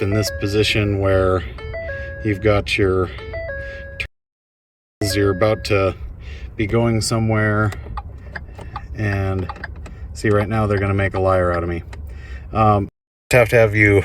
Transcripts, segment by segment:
yourself in this position where you've got your you're about to be going somewhere, and see, right now they're going to make a liar out of me. Have to have you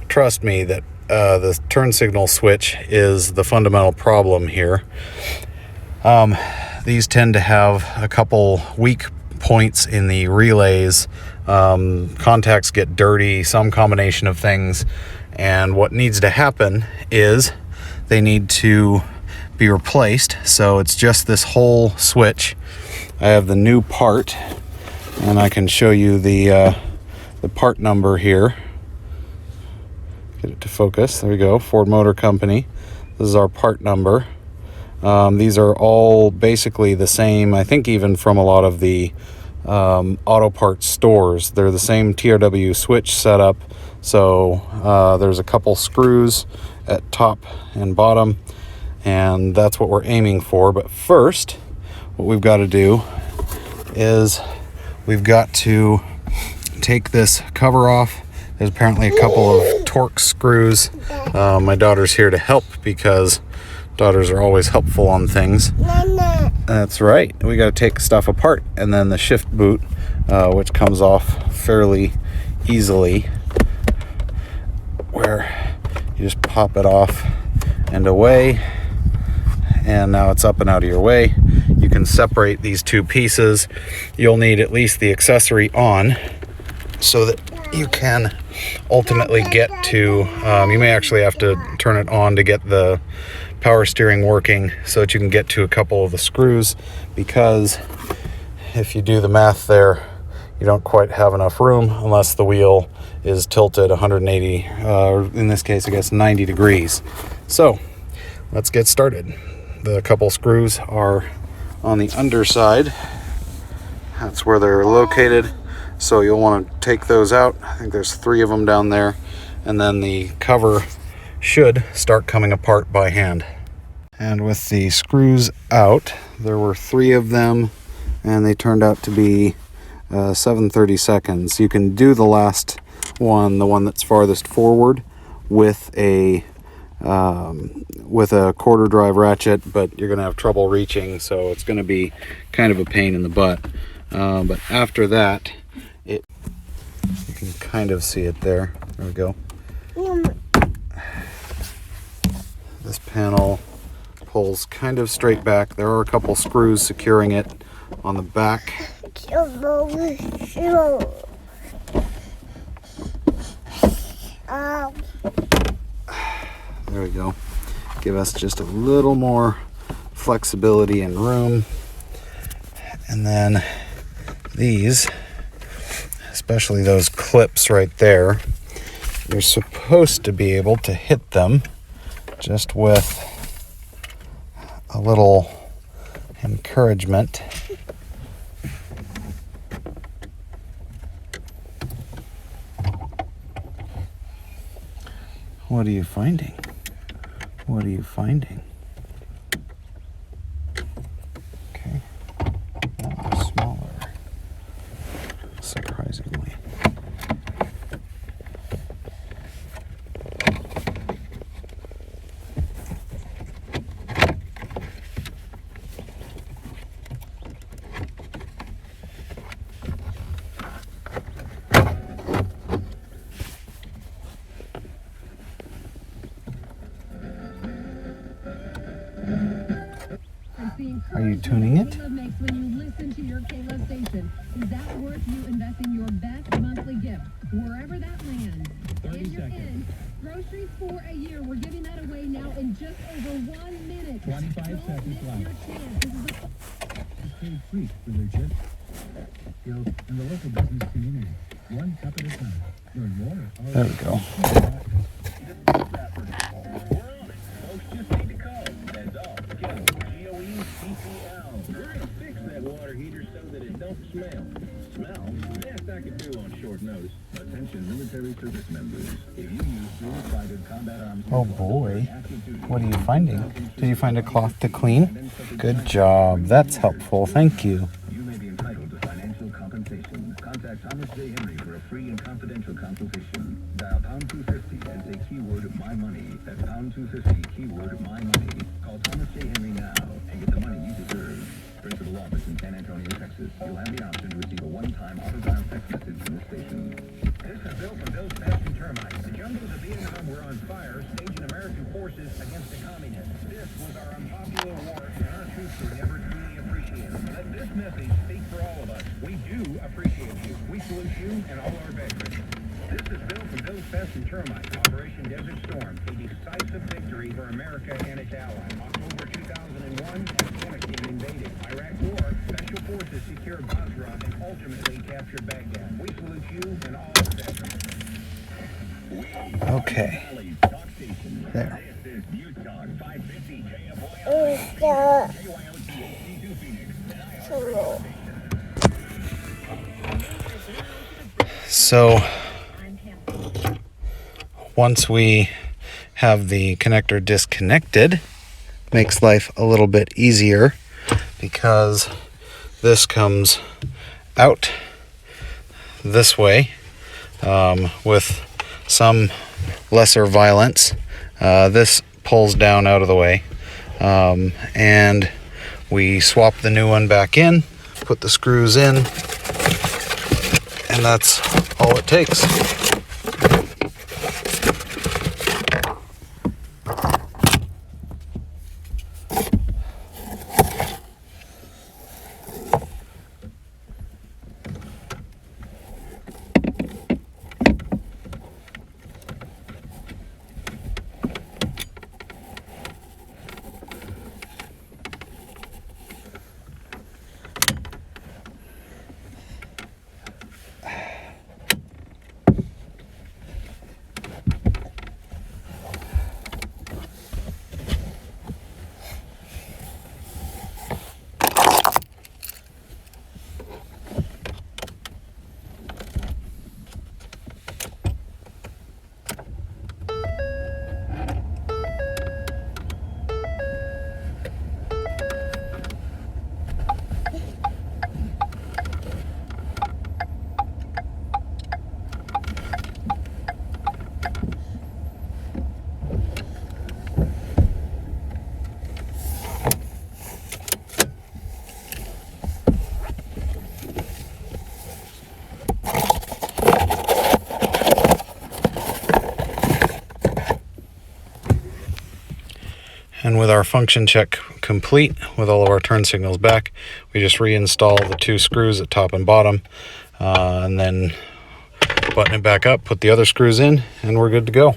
trust me that the turn signal switch is the fundamental problem here. These tend to have a couple weak points in the relays. Contacts get dirty, some combination of things, and what needs to happen is they need to be replaced. So it's just this whole switch. I have the new part, and I can show you the part number here. Get it to focus. There we go. Ford Motor Company. This is our part number. These are all basically the same, I think, even from a lot of the auto parts stores. They're the same TRW switch setup. So there's a couple screws at top and bottom, and that's what we're aiming for. But first, what we've got to do is we've got to take this cover off. There's apparently a couple of Torx screws. My daughter's here to help because daughters are always helpful on things. That's right. We got to take stuff apart, and then the shift boot, which comes off fairly easily, where you just pop it off and away, and now it's up and out of your way. You can separate these two pieces. You'll need at least the accessory on so that you can ultimately get to, you may actually have to turn it on to get the power steering working so that you can get to a couple of the screws, because if you do the math there, you don't quite have enough room unless the wheel is tilted 180, or in this case, I guess 90 degrees. So let's get started. The couple screws are on the underside. That's where they're located. So you'll want to take those out. I think there's 3 of them down there. And then the cover should start coming apart by hand. And with the screws out, there were 3 of them, and they turned out to be 7/32. You can do the last one, the one that's farthest forward, with a quarter drive ratchet, but you're going to have trouble reaching, so it's going to be kind of a pain in the butt. But after that, you can kind of see it there. There we go. This panel pulls kind of straight back. There are a couple screws securing it on the back. There we go. Give us just a little more flexibility and room. And then these, especially those clips right there, you're supposed to be able to hit them just with a little encouragement. What are you finding? What are you finding? Okay, that was smaller, surprisingly. Are you tuning it? When you listen to your Kayla station, is that worth you investing your best monthly gift, wherever that lands? If you're in groceries for a year, we're giving that away now in just over 1 minute. 25 Don't seconds miss left. your chance. This is Paid free for their chips, skills, and the local business community. One cup at a time. Learn more. There we go. Oh boy, what are you finding? Did you find a cloth to clean? Good job, that's helpful, thank you. You may be entitled to financial compensation. Contact Thomas J. Henry for a free and confidential consultation. Dial pound 250 and take Message from the station. This is Bill from Bill's Pest and Termites. The jungles of Vietnam were on fire, staging American forces against the communists. This was our unpopular war, and our troops were never truly appreciated. Let this message speak for all of us. We do appreciate you. We salute you and all our veterans. This is Bill from Bill's Pest and Termites, Operation Desert Storm, a decisive victory for America and its allies. October 2001, Afghanistan invaded. Iraq War, Special Forces secured Basra and ultimately captured Baghdad. We salute you and all our veterans. Okay. There. This is Utah 550 So once we have the connector disconnected, makes life a little bit easier because this comes out this way with some lesser violence. This pulls down out of the way, and we swap the new one back in, put the screws in, and that's all it takes. And with our function check complete, with all of our turn signals back, we just reinstall the two screws at top and bottom, and then button it back up, put the other screws in, and we're good to go.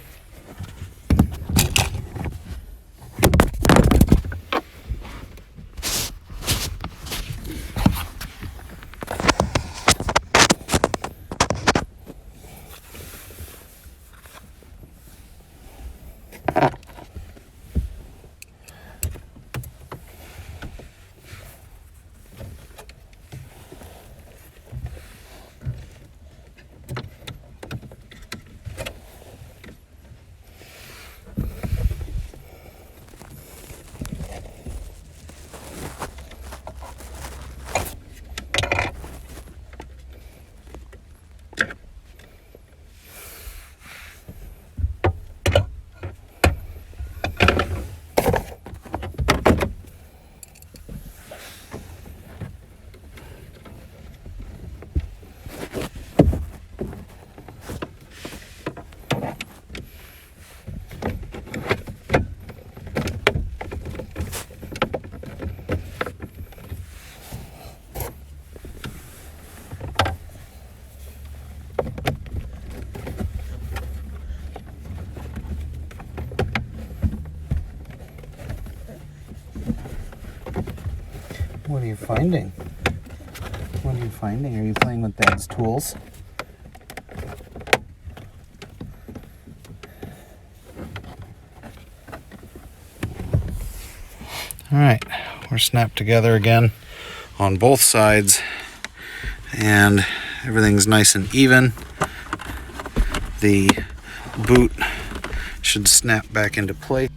What are you finding? What are you finding? Are you playing with Dad's tools? Alright, we're snapped together again on both sides, and everything's nice and even. The boot should snap back into place.